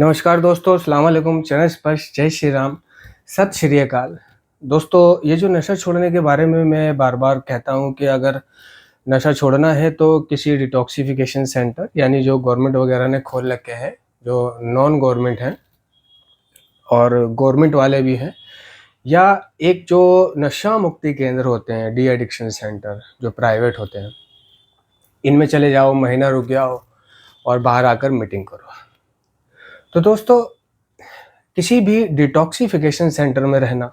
नमस्कार दोस्तों, अस्सलाम वालेकुम, चरण स्पर्श, जय श्री राम, सत श्री अकाल। दोस्तों, ये जो नशा छोड़ने के बारे में मैं बार-बार कहता हूँ कि अगर नशा छोड़ना है तो किसी डिटॉक्सिफ़िकेशन सेंटर यानी जो गवर्नमेंट वगैरह ने खोल रखे हैं, जो नॉन गवर्नमेंट हैं और गवर्नमेंट वाले भी हैं, या एक जो नशा मुक्ति केंद्र होते हैं, डी एडिक्शन सेंटर जो प्राइवेट होते हैं, इनमें चले जाओ, महीना रुक जाओ और बाहर आकर मीटिंग करो। तो दोस्तों, किसी भी डिटॉक्सिफिकेशन सेंटर में रहना,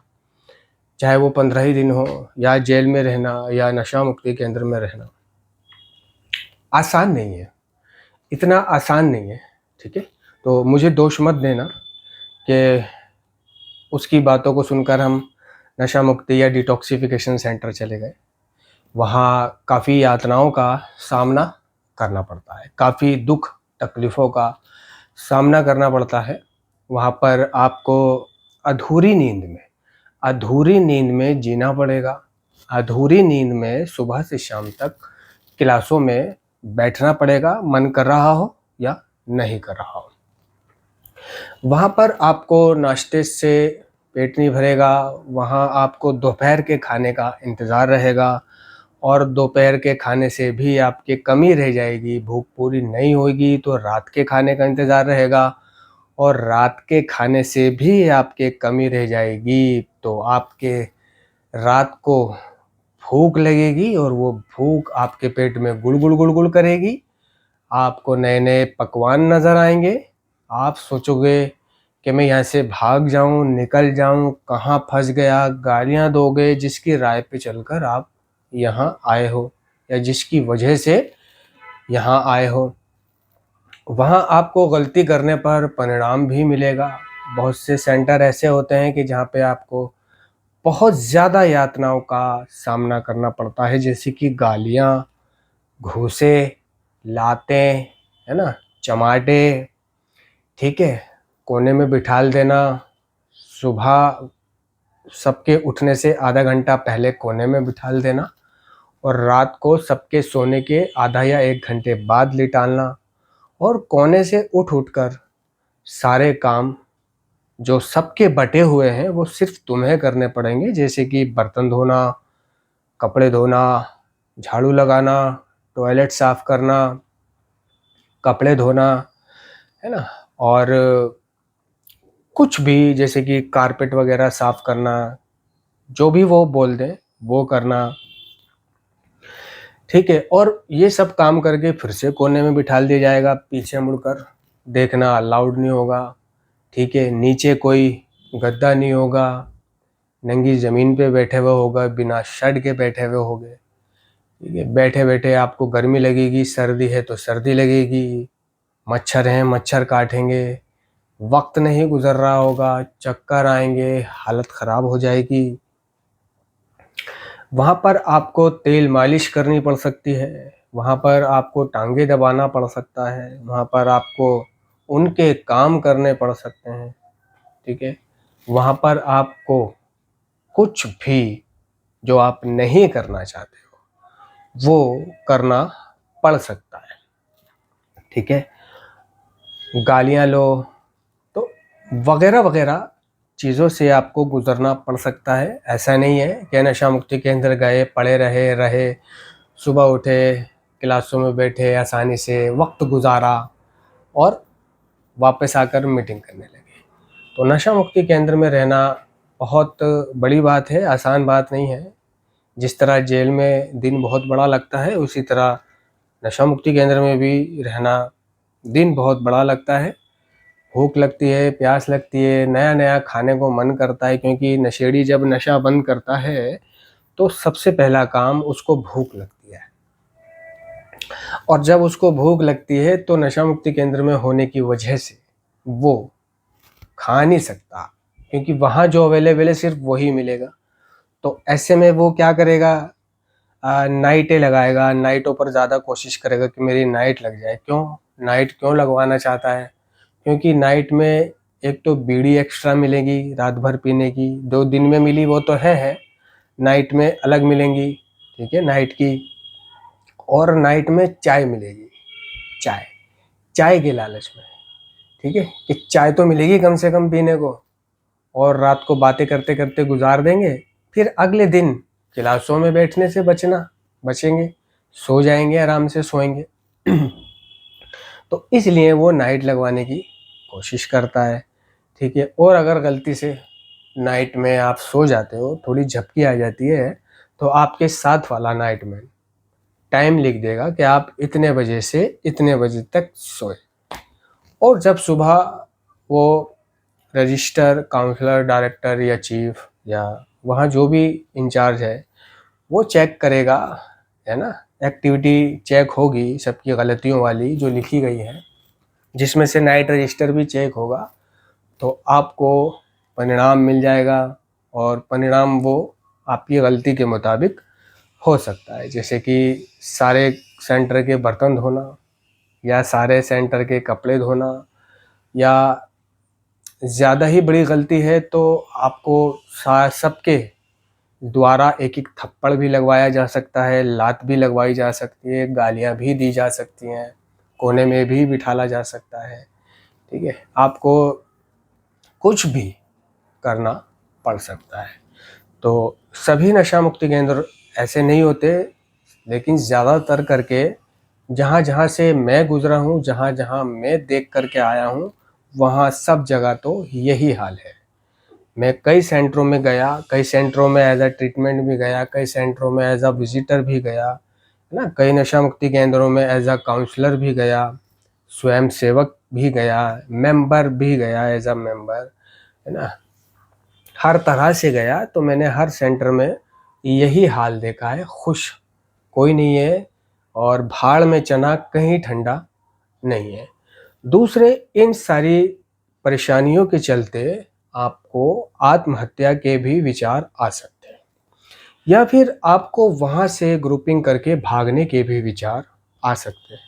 चाहे वो 15 ही दिन हो या जेल में रहना या नशा मुक्ति केंद्र में रहना, आसान नहीं है, इतना आसान नहीं है, ठीक है? तो मुझे दोष मत देना कि उसकी बातों को सुनकर हम नशा मुक्ति या डिटॉक्सिफिकेशन सेंटर चले गए। वहाँ काफ़ी यातनाओं का सामना करना पड़ता है, काफ़ी दुख तकलीफ़ों का सामना करना पड़ता है। वहाँ पर आपको अधूरी नींद में जीना पड़ेगा। अधूरी नींद में सुबह से शाम तक क्लासों में बैठना पड़ेगा, मन कर रहा हो या नहीं कर रहा हो। वहाँ पर आपको नाश्ते से पेट नहीं भरेगा, वहाँ आपको दोपहर के खाने का इंतज़ार रहेगा और दोपहर के खाने से भी आपकी कमी रह जाएगी, भूख पूरी नहीं होगी तो रात के खाने का इंतज़ार रहेगा और रात के खाने से भी आपके कमी रह जाएगी तो आपके रात को भूख लगेगी और वो भूख आपके पेट में गुड़-गुड़ करेगी। आपको नए-नए पकवान नज़र आएँगे। आप सोचोगे कि मैं यहाँ से भाग जाऊँ, निकल जाऊँ, कहाँ फँस गया, गालियाँ दोगे जिसकी राय पे चलकर आप यहाँ आए हो या जिसकी वजह से यहाँ आए हो। वहाँ आपको गलती करने पर परिणाम भी मिलेगा। बहुत से सेंटर ऐसे होते हैं कि जहाँ पे आपको बहुत ज़्यादा यातनाओं का सामना करना पड़ता है, जैसे कि गालियाँ, घूँसे, लातें, है ना? चमाटे, ठीक है? कोने में बिठाल देना, सुबह सबके उठने से आधा घंटा पहले कोने में बिठाल देना और रात को सबके सोने के आधा या 1 घंटे बाद लिटालना और कोने से उठ कर सारे काम जो सबके बँटे हुए हैं वो सिर्फ़ तुम्हें करने पड़ेंगे, जैसे कि बर्तन धोना, कपड़े धोना, झाड़ू लगाना, टॉयलेट साफ़ करना, कपड़े धोना, है ना? और कुछ भी जैसे कि कारपेट वग़ैरह साफ़ करना, जो भी वो बोल दें वो करना, ठीक है? और ये सब काम करके फिर से कोने में बिठा दिया जाएगा, पीछे मुड़कर देखना अलाउड नहीं होगा, ठीक है? नीचे कोई गद्दा नहीं होगा, नंगी ज़मीन पे बैठे हुए होगा, बिना शर्ट के बैठे हुए होगे, ठीक है? बैठे-बैठे आपको गर्मी लगेगी, सर्दी है तो सर्दी लगेगी, मच्छर हैं, मच्छर काटेंगे, वक़्त नहीं गुज़र रहा होगा, चक्कर आएँगे, हालत ख़राब हो जाएगी। वहाँ पर आपको तेल मालिश करनी पड़ सकती है, वहाँ पर आपको टाँगे दबाना पड़ सकता है, वहाँ पर आपको उनके काम करने पड़ सकते हैं, ठीक है? वहाँ पर आपको कुछ भी जो आप नहीं करना चाहते हो, वो करना पड़ सकता है, ठीक है? गालियाँ लो, तो वग़ैरह-वग़ैरह चीज़ों से आपको गुज़रना पड़ सकता है। ऐसा नहीं है कि नशा मुक्ति केंद्र गए, पड़े रहे, सुबह उठे, क्लासों में बैठे, आसानी से वक़्त गुज़ारा और वापस आकर मीटिंग करने लगे। तो नशा मुक्ति केंद्र में रहना बहुत बड़ी बात है, आसान बात नहीं है। जिस तरह जेल में दिन बहुत बड़ा लगता है, उसी तरह नशा मुक्ति केंद्र में भी रहना दिन बहुत बड़ा लगता है। भूख लगती है, प्यास लगती है, नया-नया खाने को मन करता है, क्योंकि नशेड़ी जब नशा बंद करता है, तो सबसे पहला काम उसको भूख लगती है। और जब उसको भूख लगती है तो नशा मुक्ति केंद्र में होने की वजह से वो खा नहीं सकता, क्योंकि वहाँ जो अवेलेबल है सिर्फ वही मिलेगा। तो ऐसे में वो क्या करेगा, नाइटें लगाएगा, नाइटों पर ज़्यादा कोशिश करेगा कि मेरी नाइट लग जाए। क्यों? नाइट क्यों लगवाना चाहता है? क्योंकि नाइट में एक तो बीड़ी एक्स्ट्रा मिलेगी रात भर पीने की, जो दिन में मिली वो तो है, नाइट में अलग मिलेंगी, ठीक है, नाइट की। और नाइट में चाय मिलेगी, चाय के लालच में, ठीक है, कि चाय तो मिलेगी कम से कम पीने को, और रात को बातें करते करते गुजार देंगे, फिर अगले दिन क्लासों में बैठने से बचेंगे, सो जाएंगे, आराम से सोएंगे। तो इसलिए वो नाइट लगवाने की कोशिश करता है, ठीक है। और अगर गलती से नाइट में आप सो जाते हो, थोड़ी झपकी आ जाती है, तो आपके साथ वाला नाइट में टाइम लिख देगा कि आप इतने बजे से इतने बजे तक सोए, और जब सुबह वो रजिस्टर, काउंसलर, डायरेक्टर या चीफ या वहाँ जो भी इंचार्ज है वो चेक करेगा, है ना, एक्टिविटी चेक होगी सबकी गलतियों वाली जो लिखी गई है, जिसमें से नाइट रजिस्टर भी चेक होगा, तो आपको परिणाम मिल जाएगा। और परिणाम वो आपकी गलती के मुताबिक हो सकता है, जैसे कि सारे सेंटर के बर्तन धोना, या सारे सेंटर के कपड़े धोना, या ज़्यादा ही बड़ी गलती है तो आपको सबके द्वारा एक एक थप्पड़ भी लगवाया जा सकता है, लात भी लगवाई जा सकती है, गालियाँ भी दी जा सकती हैं, कोने में भी बिठाला जा सकता है, ठीक है। आपको कुछ भी करना पड़ सकता है। तो सभी नशा मुक्ति केंद्र ऐसे नहीं होते, लेकिन ज़्यादातर करके जहाँ जहाँ से मैं गुज़रा हूँ, जहाँ जहाँ मैं देख कर के आया हूँ, वहाँ सब जगह तो यही हाल है। मैं कई सेंटरों में गया, कई सेंटरों में एज अ ट्रीटमेंट भी गया, कई सेंटरों में एज अ विजिटर भी गया, है ना, कई नशा मुक्ति केंद्रों में एज अ काउंसलर भी गया, स्वयं सेवक भी गया, मेंबर भी गया एज अ मेंबर, है ना, हर तरह से गया। तो मैंने हर सेंटर में यही हाल देखा है, खुश कोई नहीं है, और भाड़ में चना कहीं ठंडा नहीं है। दूसरे, इन सारी परेशानियों के चलते आपको आत्महत्या के भी विचार आ सकते हैं, या फिर आपको वहाँ से ग्रुपिंग करके भागने के भी विचार आ सकते हैं।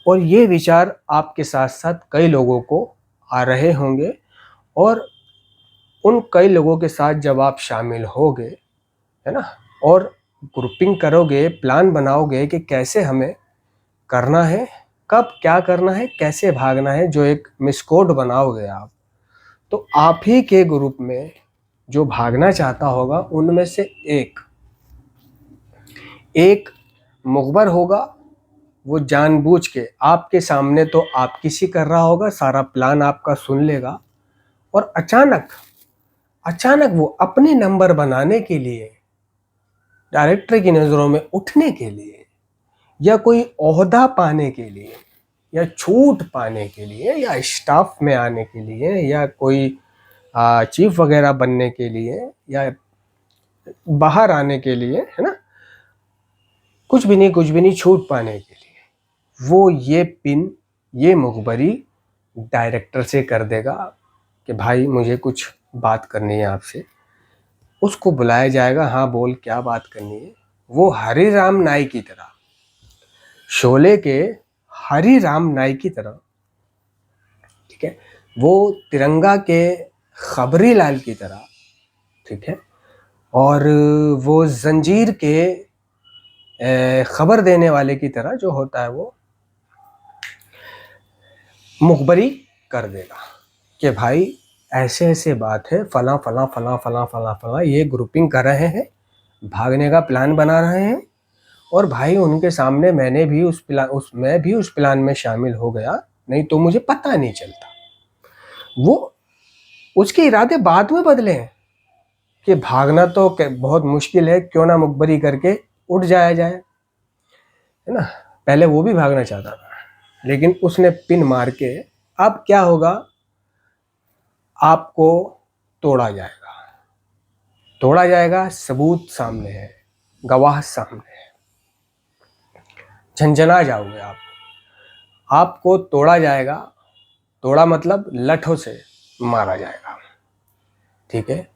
और ये विचार आपके साथ साथ कई लोगों को आ रहे होंगे, और उन कई लोगों के साथ जब आप शामिल होगे, है ना, और ग्रुपिंग करोगे, प्लान बनाओगे कि कैसे हमें करना है, कब क्या करना है, कैसे भागना है, जो एक मिस कोड बनाओगे आप, तो आप ही के ग्रुप में जो भागना चाहता होगा उनमें से एक एक मुखबर होगा। वो जानबूझ के आपके सामने तो आप किसी कर रहा होगा, सारा प्लान आपका सुन लेगा, और अचानक अचानक वो अपने नंबर बनाने के लिए, डायरेक्टर की नज़रों में उठने के लिए, या कोई ओहदा पाने के लिए, या छूट पाने के लिए, या स्टाफ में आने के लिए, या कोई चीफ वगैरह बनने के लिए, या बाहर आने के लिए, है ना, कुछ भी नहीं छूट पाने के लिए, वो ये पिन, ये मुखबरी डायरेक्टर से कर देगा कि भाई मुझे कुछ बात करनी है आपसे। उसको बुलाया जाएगा, हाँ बोल क्या बात करनी है। वो हरि राम नाई की तरह, शोले के हरि राम नाई की तरह, ठीक है, वो तिरंगा के खबरी लाल की तरह, ठीक है, और वो जंजीर के खबर देने वाले की तरह जो होता है, वो मुखबरी कर देगा कि भाई ऐसे ऐसे बात है, फला फला फला फला फला फला, ये ग्रुपिंग कर रहे हैं, भागने का प्लान बना रहे हैं, और भाई उनके सामने मैं भी उस प्लान में शामिल हो गया, नहीं तो मुझे पता नहीं चलता। वो उसके इरादे बाद में बदले हैं कि भागना तो बहुत मुश्किल है, क्यों ना मुखबरी करके उठ जाया जाए, है ना। पहले वो भी भागना चाहता था, लेकिन उसने पिन मार के, अब क्या होगा, आपको तोड़ा जाएगा, सबूत सामने है, गवाह सामने है, झंझना जाओगे आप, आपको तोड़ा जाएगा। तोड़ा मतलब लठों से मारा जाएगा, ठीक है,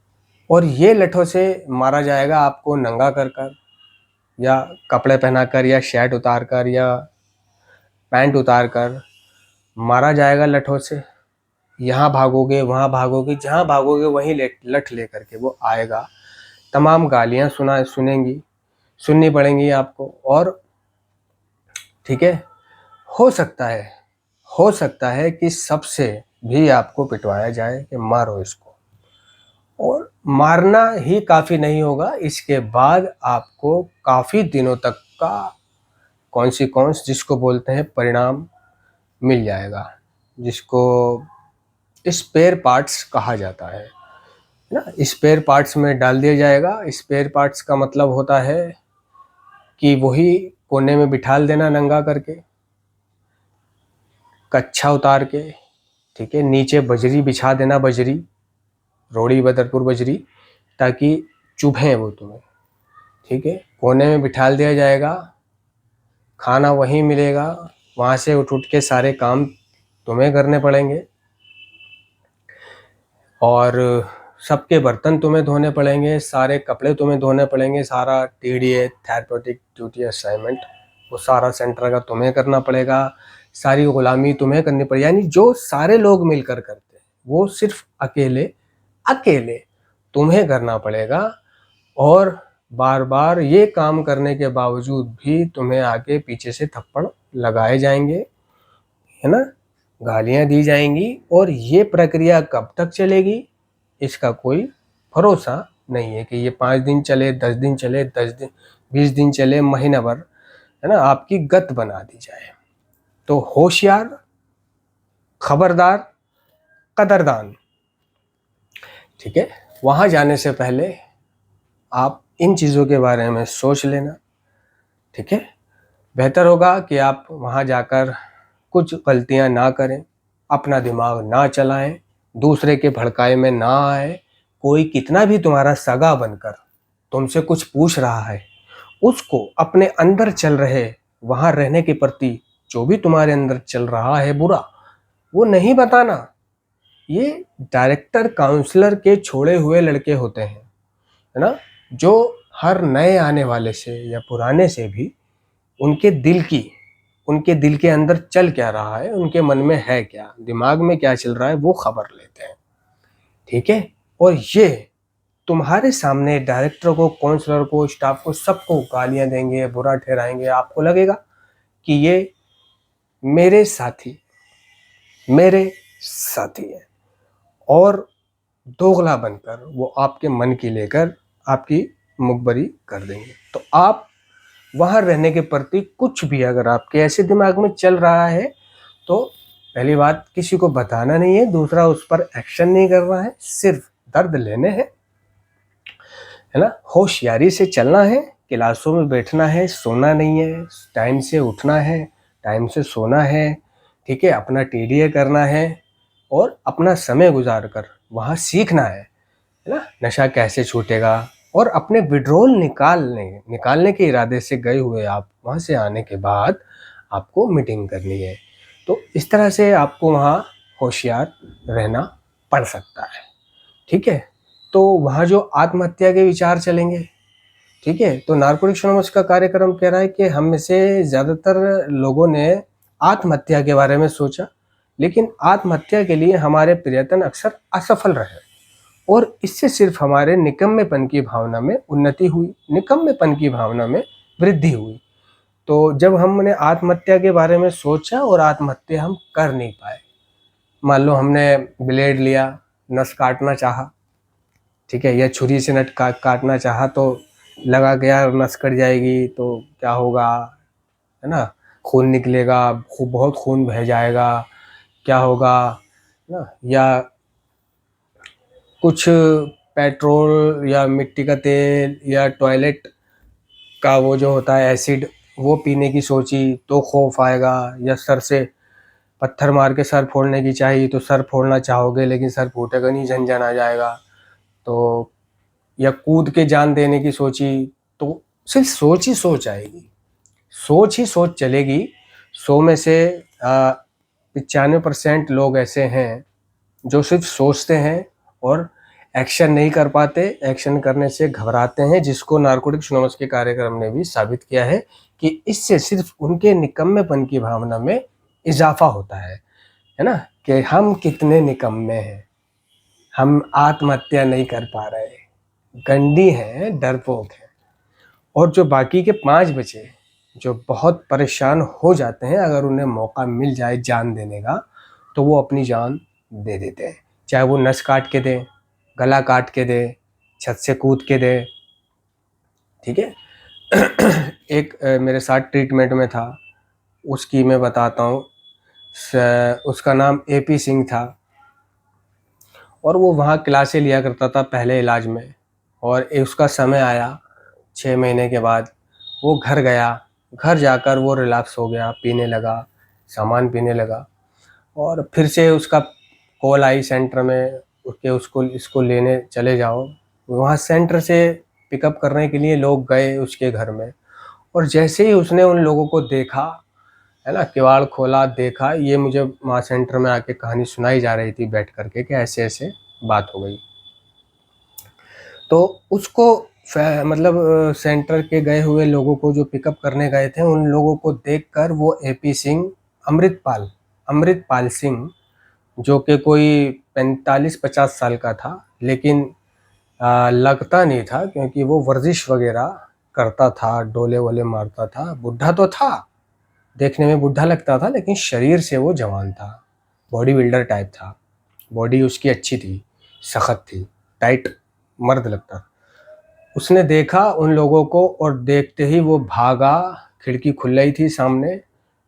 और ये लठों से मारा जाएगा आपको नंगा कर कर, या कपड़े पहनाकर, या शर्ट उतार कर, या पैंट उतार कर मारा जाएगा लठों से। यहाँ भागोगे, वहाँ भागोगे, जहाँ भागोगे वहीं लठ लेकर के वो आएगा। तमाम गालियाँ सुननी पड़ेंगी आपको, और ठीक है, हो सकता है हो सकता है कि सबसे भी आपको पिटवाया जाए कि मारो इसको, और मारना ही काफ़ी नहीं होगा, इसके बाद आपको काफ़ी दिनों तक का कॉन्सिक्वेंस जिसको बोलते हैं परिणाम मिल जाएगा, जिसको स्पेयर पार्ट्स कहा जाता है ना। स्पेयर पार्ट्स में डाल दिया जाएगा। स्पेयर पार्ट्स का मतलब होता है कि वही कोने में बिठाल देना नंगा करके, कच्छा उतार के, ठीक है, नीचे बजरी बिछा देना, बजरी, रोड़ी बदरपुर बजरी, ताकि चुभें वो तुम्हें, ठीक है। कोने में बिठाल दिया जाएगा, खाना वहीं मिलेगा, वहाँ से उठ उठ के सारे काम तुम्हें करने पड़ेंगे, और सबके बर्तन तुम्हें धोने पड़ेंगे, सारे कपड़े तुम्हें धोने पड़ेंगे, सारा टीडीए थेरेपेटिक ड्यूटी असाइनमेंट वो सारा सेंटर का तुम्हें करना पड़ेगा, सारी गुलामी तुम्हें करनी पड़ेगी। यानी जो सारे लोग मिलकर करते हैं वो सिर्फ अकेले अकेले तुम्हें करना पड़ेगा, और बार बार ये काम करने के बावजूद भी तुम्हें आगे पीछे से थप्पड़ लगाए जाएंगे, है ना, गालियां दी जाएंगी, और ये प्रक्रिया कब तक चलेगी इसका कोई भरोसा नहीं है कि ये 5 दिन चले, 10 दिन चले, 10 दिन 20 दिन चले, महीना भर, है ना, आपकी गत बना दी जाए। तो होशियार, खबरदार, कदरदान, ठीक है। वहां जाने से पहले आप इन चीज़ों के बारे में सोच लेना, ठीक है। बेहतर होगा कि आप वहां जाकर कुछ गलतियां ना करें, अपना दिमाग ना चलाएं, दूसरे के भड़काए में ना आए। कोई कितना भी तुम्हारा सगा बनकर तुमसे कुछ पूछ रहा है, उसको अपने अंदर चल रहे, वहां रहने के प्रति जो भी तुम्हारे अंदर चल रहा है बुरा, वो नहीं बताना। ये डायरेक्टर काउंसलर के छोड़े हुए लड़के होते हैं, है ना, जो हर नए आने वाले से या पुराने से भी उनके दिल के अंदर चल क्या रहा है, उनके मन में है क्या, दिमाग में क्या चल रहा है, वो खबर लेते हैं, ठीक है। और ये तुम्हारे सामने डायरेक्टर को, काउंसलर को, स्टाफ को, सबको गालियां देंगे, बुरा ठहराएंगे। आपको लगेगा कि ये मेरे साथी मेरे साथी है, और दोगला बनकर वो आपके मन की लेकर आपकी मुखबरी कर देंगे। तो आप वहां रहने के प्रति कुछ भी अगर आपके ऐसे दिमाग में चल रहा है, तो पहली बात किसी को बताना नहीं है, दूसरा उस पर एक्शन नहीं करना है, सिर्फ दर्द लेने हैं, है ना। होशियारी से चलना है, क्लासों में बैठना है, सोना नहीं है, टाइम से उठना है, टाइम से सोना है, ठीक है, अपना टीडीए करना है, और अपना समय गुजार कर वहाँ सीखना है ना, नशा कैसे छूटेगा। और अपने विड्रॉल निकालने के इरादे से गए हुए आप वहाँ से आने के बाद आपको मीटिंग करनी है। तो इस तरह से आपको वहाँ होशियार रहना पड़ सकता है, ठीक है। तो वहाँ जो आत्महत्या के विचार चलेंगे, ठीक है, तो नारकोटिक्स एनोनिमस का कार्यक्रम कह रहा है कि हम में से ज़्यादातर लोगों ने आत्महत्या के बारे में सोचा, लेकिन आत्महत्या के लिए हमारे प्रयत्न अक्सर असफल रहे, और इससे सिर्फ हमारे निकम्मेपन की भावना में उन्नति हुई, निकम्मेपन की भावना में वृद्धि हुई। तो जब हमने आत्महत्या के बारे में सोचा और आत्महत्या हम कर नहीं पाए, मान लो हमने ब्लेड लिया, नस काटना चाहा, ठीक है, या छुरी से नट काटना चाहा, तो लगा कि यार नस कट जाएगी तो क्या होगा, है ना, खून निकलेगा, बहुत खून बह जाएगा, क्या होगा, ना, या कुछ पेट्रोल या मिट्टी का तेल या टॉयलेट का वो जो होता है एसिड, वो पीने की सोची तो खौफ आएगा, या सर से पत्थर मार के सर फोड़ने की चाहिए तो सर फोड़ना चाहोगे, लेकिन सर फूटेगा नहीं, झंझन आ जाएगा। तो या कूद के जान देने की सोची, तो सिर्फ सोच ही सोच आएगी, सोच ही सोच चलेगी। 100 में से 95% लोग ऐसे हैं जो सिर्फ सोचते हैं और एक्शन नहीं कर पाते, एक्शन करने से घबराते हैं, जिसको नारकोटिक्स एनोनिमस के कार्यक्रम ने भी साबित किया है कि इससे सिर्फ उनके निकम्मेपन की भावना में इजाफा होता है ना, कि हम कितने निकम्मे हैं, हम आत्महत्या नहीं कर पा रहे, गंडी हैं, डरपोक हैं। और जो बाकी के 5 बचे, जो बहुत परेशान हो जाते हैं, अगर उन्हें मौका मिल जाए जान देने का, तो वो अपनी जान दे देते हैं। चाहे वो नस काट के दें, गला काट के दें, छत से कूद के दें, ठीक है। एक मेरे साथ ट्रीटमेंट में था, उसकी मैं बताता हूँ। उसका नाम एपी सिंह था और वो वहाँ क्लासें लिया करता था पहले इलाज में। और उसका समय आया 6 महीने के बाद, वो घर गया। घर जाकर वो रिलैप्स हो गया, पीने लगा, सामान पीने लगा। और फिर से उसका कॉल आई सेंटर में कि उसको इसको लेने चले जाओ। वहाँ सेंटर से पिकअप करने के लिए लोग गए उसके घर में। और जैसे ही उसने उन लोगों को देखा, है ना, किवाड़ खोला, देखा, ये मुझे वहाँ सेंटर में आके कहानी सुनाई जा रही थी बैठ करके कि ऐसे ऐसे बात हो गई। तो उसको मतलब सेंटर के गए हुए लोगों को जो पिकअप करने गए थे, उन लोगों को देखकर वो एपी सिंह, अमृतपाल सिंह, जो कि कोई 45-50 साल का था, लेकिन लगता नहीं था क्योंकि वो वर्जिश वगैरह करता था, डोले वोले मारता था। बुढ़ा तो था, देखने में बुढ़ा लगता था, लेकिन शरीर से वो जवान था, बॉडी बिल्डर टाइप था। बॉडी उसकी अच्छी थी, सख्त थी, टाइट मर्द लगता था। उसने देखा उन लोगों को और देखते ही वो भागा। खिड़की खुल रही थी सामने,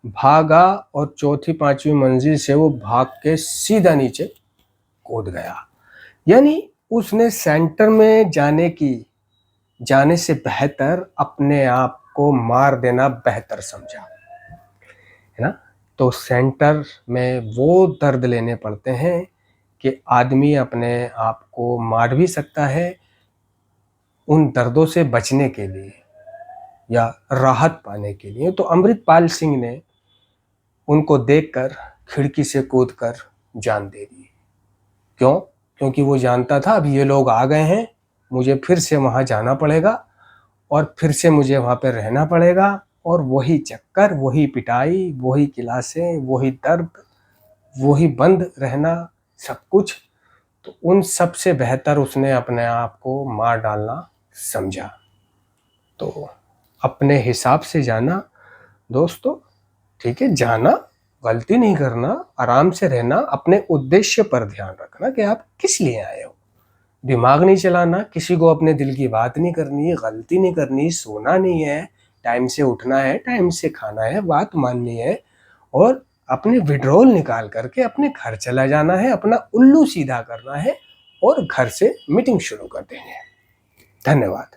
भागा और चौथी पांचवी मंजिल से वो भाग के सीधा नीचे कूद गया। यानी उसने सेंटर में जाने से बेहतर अपने आप को मार देना बेहतर समझा, है ना। तो सेंटर में वो दर्द लेने पड़ते हैं कि आदमी अपने आप को मार भी सकता है उन दर्दों से बचने के लिए या राहत पाने के लिए। तो अमृतपाल सिंह ने उनको देखकर खिड़की से कूदकर जान दे दी। क्यों? क्योंकि वो जानता था अब ये लोग आ गए हैं, मुझे फिर से वहाँ जाना पड़ेगा और फिर से मुझे वहाँ पे रहना पड़ेगा, और वही चक्कर, वही पिटाई, वही क्लासें, वही दर्द, वही बंद रहना, सब कुछ। तो उन सब से बेहतर उसने अपने आप को मार डालना समझा। तो अपने हिसाब से जाना दोस्तों, ठीक है, जाना, गलती नहीं करना, आराम से रहना, अपने उद्देश्य पर ध्यान रखना कि आप किस लिए आए हो। दिमाग नहीं चलाना, किसी को अपने दिल की बात नहीं करनी, गलती नहीं करनी, सोना नहीं है, टाइम से उठना है, टाइम से खाना है, बात माननी है, और अपने विड्रॉल निकाल करके अपने घर चला जाना है, अपना उल्लू सीधा करना है और घर से मीटिंग शुरू कर देनी है। धन्यवाद।